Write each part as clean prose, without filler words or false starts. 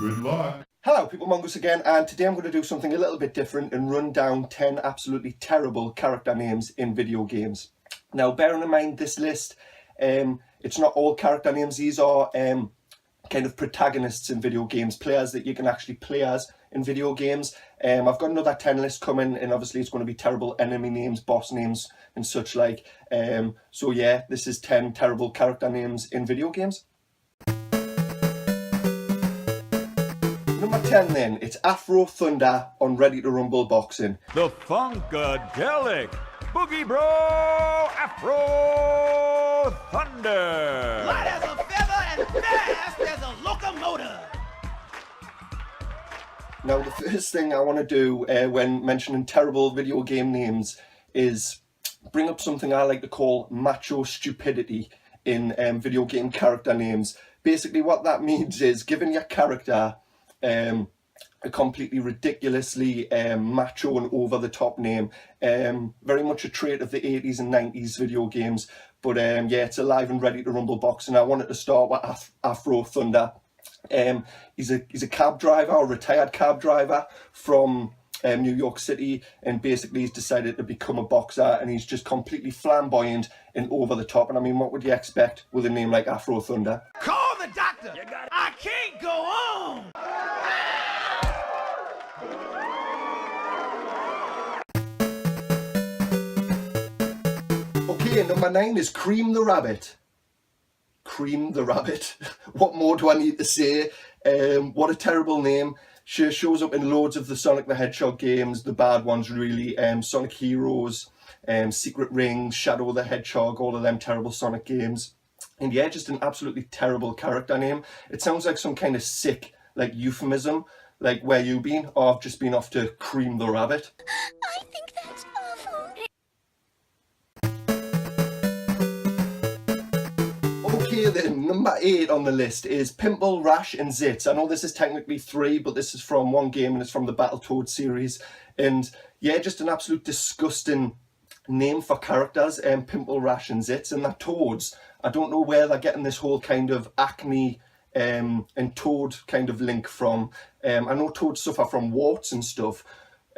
Good luck. Hello people, Mongoose again, and today I'm going to do something a little bit different and run down 10 absolutely terrible character names in video games. Now, bearing in mind this list, it's not all character names. These are kind of protagonists in video games, players that you can actually play as in video games. I've got another 10 list coming, and obviously it's going to be terrible enemy names, boss names and such like. So yeah, this is 10 terrible character names in video games. Number 10 then, it's Afro Thunder on Ready to Rumble Boxing. The Funkadelic Boogie Bro Afro Thunder. Light as a feather and fast as a locomotive. Now, the first thing I want to do when mentioning terrible video game names is bring up something I like to call macho stupidity in video game character names. Basically, what that means is giving your character a completely ridiculously macho and over-the-top name. Very much a trait of the 80s and 90s video games. But yeah, it's alive and ready to rumble boxing. I wanted to start with Afro Thunder. He's a cab driver, a retired cab driver from New York City, and basically he's decided to become a boxer, and he's just completely flamboyant and over the top. And I mean, what would you expect with a name like Afro Thunder? Call the doctor. I can't go on. Okay, number 9 is Cream the Rabbit. Cream the Rabbit. What more do I need to say? What a terrible name. She shows up in loads of the Sonic the Hedgehog games, the bad ones really, Sonic Heroes, Secret Rings, Shadow the Hedgehog, all of them terrible Sonic games. And yeah, just an absolutely terrible character name. It sounds like some kind of sick, like, euphemism, like, where you been? Oh, I've just been off to cream the rabbit. I think that's awful. Okay then, number 8 on the list is Pimple, Rash and Zits. I know this is technically 3, but this is from one game and it's from the Battletoads series. And yeah, just an absolute disgusting name for characters, Pimple, Rash and Zits. And they're toads. I don't know where they're getting this whole kind of acne and toad kind of link from. I know toads suffer from warts and stuff,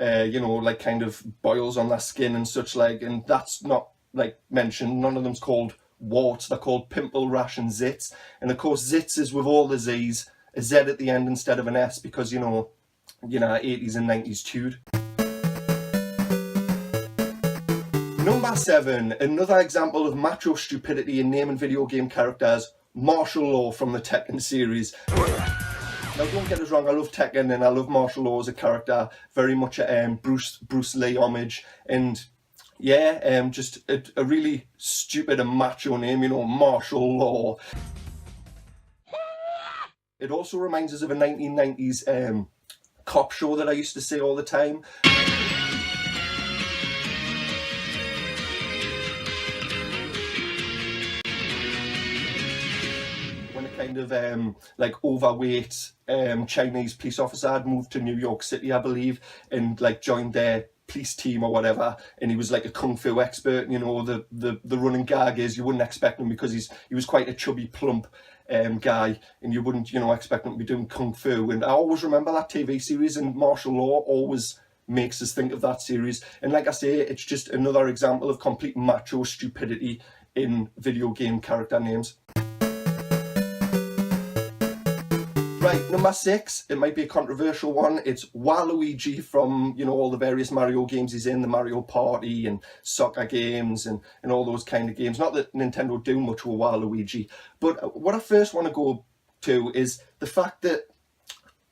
you know, like kind of boils on their skin and such like, and that's not like mentioned. None of them's called warts. They're called Pimple, Rash and Zits. And of course Zits is with all the Z's, a Z at the end instead of an S, because you know 80s and 90s tude. Number 7, another example of macho stupidity in naming video game characters, Martial Law from the Tekken series. Now don't get us wrong, I love Tekken and I love Martial Law as a character, very much a Bruce Lee homage, and yeah, just a really stupid and macho name, you know, Martial Law. It also reminds us of a 1990s cop show that I used to say all the time. When a kind of like overweight Chinese police officer had moved to New York City, I believe, and like joined their police team or whatever, and he was like a kung fu expert. And, you know, the running gag is you wouldn't expect him because he was quite a chubby, plump guy, and you wouldn't, you know, expect him to be doing kung fu. And I always remember that TV series, and Martial Law always makes us think of that series. And like I say, it's just another example of complete macho stupidity in video game character names. Right, number 6, it might be a controversial one. It's Waluigi from, you know, all the various Mario games he's in, the Mario Party and soccer games and all those kind of games. Not that Nintendo do much with Waluigi, but what I first want to go to is the fact that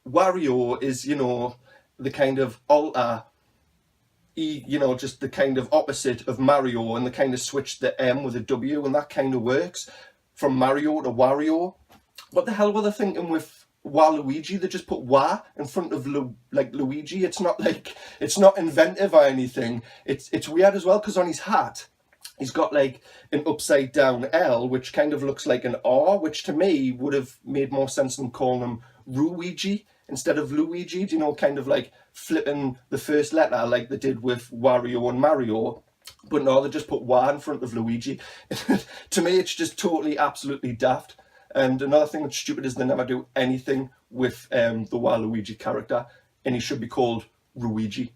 Wario is, you know, the kind of you know, just the kind of opposite of Mario, and the kind of switch the M with a W, and that kind of works from Mario to Wario. What the hell were they thinking with Waluigi? They just put Wa in front of Luigi. It's not like, it's not inventive or anything. It's weird as well, because on his hat he's got like an upside down L, which kind of looks like an R, which to me would have made more sense than calling him Ruigi instead of Luigi. Do you know, kind of like flipping the first letter like they did with Wario and Mario. But no, they just put Wa in front of Luigi. To me, it's just totally, absolutely daft. And another thing that's stupid is they never do anything with the Waluigi character, and he should be called Luigi.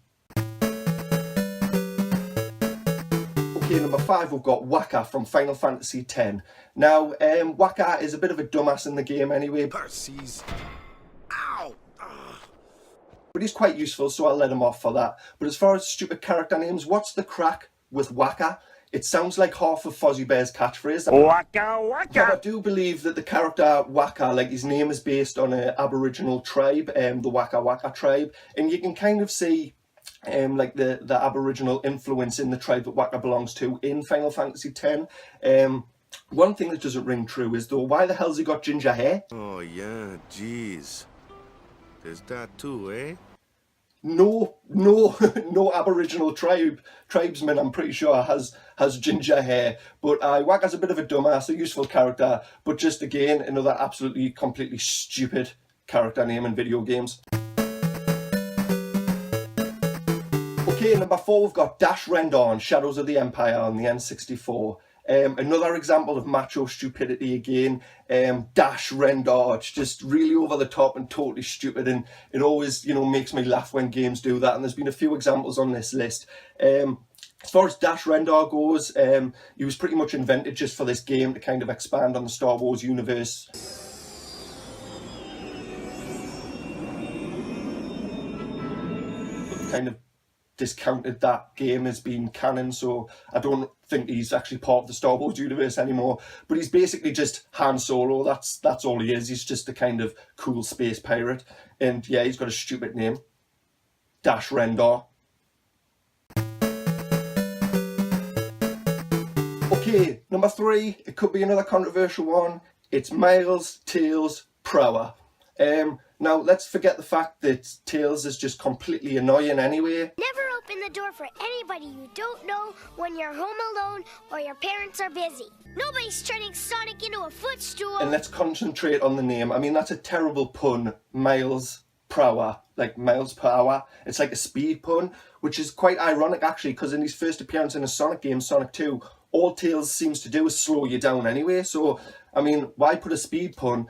Okay, number 5, we've got Wacka from Final Fantasy X. Now, Wacka is a bit of a dumbass in the game anyway. Percy's. Ow! But he's quite useful, so I'll let him off for that. But as far as stupid character names, what's the crack with Wacka? It sounds like half of Fozzie Bear's catchphrase. Wacka, wacka. Now, I do believe that the character Wacka, like his name is based on an Aboriginal tribe, the Wacka Wacka tribe, and you can kind of see like the Aboriginal influence in the tribe that Wacka belongs to in Final Fantasy X. One thing that doesn't ring true is though, why the hell's he got ginger hair? Oh, yeah, jeez. There's that too, eh? No Aboriginal tribesman, I'm pretty sure, has ginger hair. But Wacka's a bit of a dumbass, a useful character, but just again, another absolutely, completely stupid character name in video games. Okay, number 4, we've got Dash Rendar in Shadows of the Empire on the N64. Another example of macho stupidity again. Dash Rendar, it's just really over the top and totally stupid, and it always, you know, makes me laugh when games do that, and there's been a few examples on this list. As far as Dash Rendar goes, he was pretty much invented just for this game to kind of expand on the Star Wars universe. Kind of discounted that game as being canon, so I don't think he's actually part of the Star Wars universe anymore. But he's basically just Han Solo. That's all he is. He's just a kind of cool space pirate, and yeah, he's got a stupid name, Dash Rendar. Okay, number 3, it could be another controversial one. It's Miles Tails Prower. Now, let's forget the fact that Tails is just completely annoying anyway. Never open the door for anybody you don't know when you're home alone or your parents are busy. Nobody's turning Sonic into a footstool. And let's concentrate on the name. I mean, that's a terrible pun, Miles Prower, like miles per hour. It's like a speed pun, which is quite ironic actually, because in his first appearance in a Sonic game, Sonic 2, all Tails seems to do is slow you down anyway. So, I mean, why put a speed pun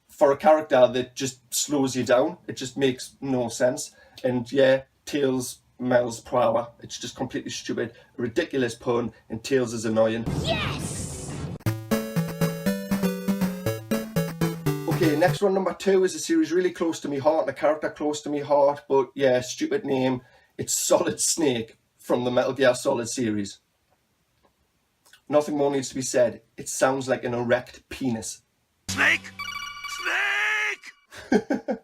for a character that just slows you down? It just makes no sense. And yeah, Tails miles per hour. It's just completely stupid, a ridiculous pun, and Tails is annoying. Yes! Okay, next one, number 2, is a series really close to me heart, and a character close to me heart, but yeah, stupid name. It's Solid Snake from the Metal Gear Solid series. Nothing more needs to be said. It sounds like an erect penis. Snake! Snake!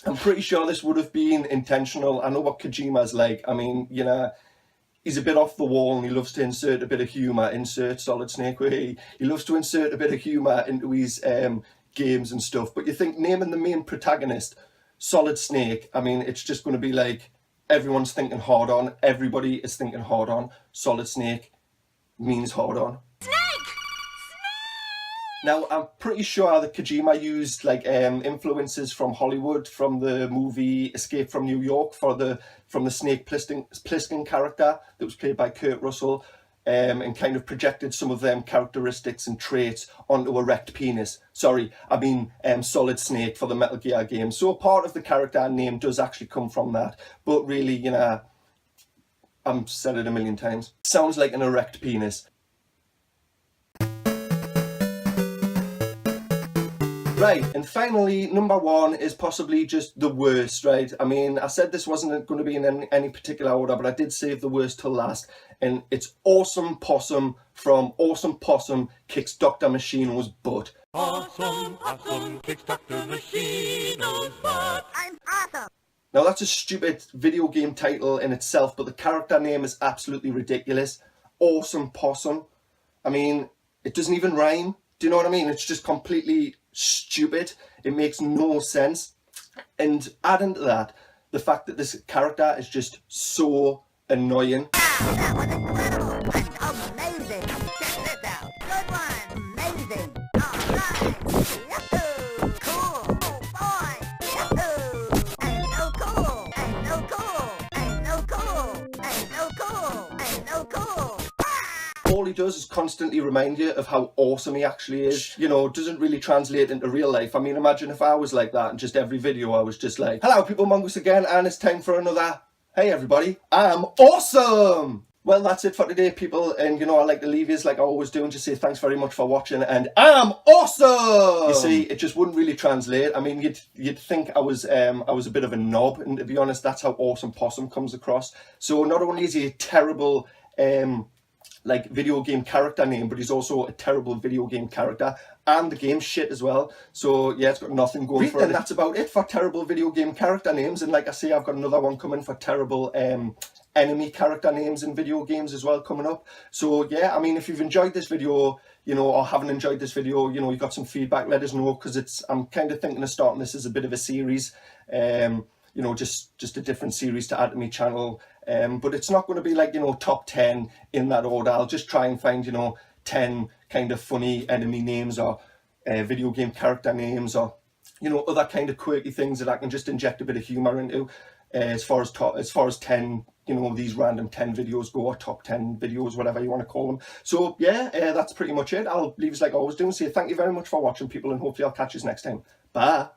I'm pretty sure this would have been intentional. I know what Kojima's like. I mean, you know, he's a bit off the wall and he loves to insert a bit of humour. Insert Solid Snake where he loves to insert a bit of humour into his games and stuff. But you think naming the main protagonist Solid Snake, I mean, it's just going to be like everyone's thinking hard on. Everybody is thinking hard on. Solid Snake means hard on. Now, I'm pretty sure that Kojima used like influences from Hollywood, from the movie Escape from New York, from the Snake Plissken character that was played by Kurt Russell, and kind of projected some of them characteristics and traits onto Erect Penis. Sorry, I mean Solid Snake for the Metal Gear game. So part of the character name does actually come from that, but really, you know, I've said it a million times. Sounds like an erect penis. Right, and finally, number 1 is possibly just the worst, right? I mean, I said this wasn't going to be in any particular order, but I did save the worst till last, and it's Awesome Possum from Awesome Possum Kicks Dr. Machino's Butt. Awesome Possum kicks Dr. Machino's butt. I'm awesome. Now, that's a stupid video game title in itself, but the character name is absolutely ridiculous. Awesome Possum. I mean, it doesn't even rhyme. Do you know what I mean? It's just completely stupid. It makes no sense. And adding to that, the fact that this character is just so annoying. That was incredible and amazing. Check this out. Good one. Amazing. All right. Yahoo! Cool. Oh boy. Yahoo! Ain't no cool. Ain't no cool. Ain't no cool. Ain't no cool. Ain't no cool. All he does is constantly remind you of how awesome he actually is. You know, doesn't really translate into real life. I mean, imagine if I was like that and just every video I was just like, hello people, Mongoose again, and it's time for another, hey everybody, I'm awesome! Well, that's it for today, people, and you know, I like to leave you like I always do and just say thanks very much for watching, and I'm awesome! You see, it just wouldn't really translate. I mean, you'd think I was a bit of a knob, and to be honest, that's how awesome Possum comes across. So not only is he a terrible like video game character name, but he's also a terrible video game character, and the game's shit as well. So yeah, it's got nothing going for it. And that's about it for terrible video game character names. And like I say, I've got another one coming for terrible enemy character names in video games as well coming up. So yeah, I mean, if you've enjoyed this video, you know, or haven't enjoyed this video, you know, you got some feedback, let us know, because I'm kind of thinking of starting this as a bit of a series. You know, just a different series to add to my channel. But it's not going to be like, you know, top 10 in that order. I'll just try and find, you know, 10 kind of funny enemy names or video game character names, or, you know, other kind of quirky things that I can just inject a bit of humor into. As far as 10, you know, these random 10 videos go, or top 10 videos, whatever you want to call them. So yeah, that's pretty much it. I'll leave us like I always do and say thank you very much for watching, people, and hopefully I'll catch you next time. Bye.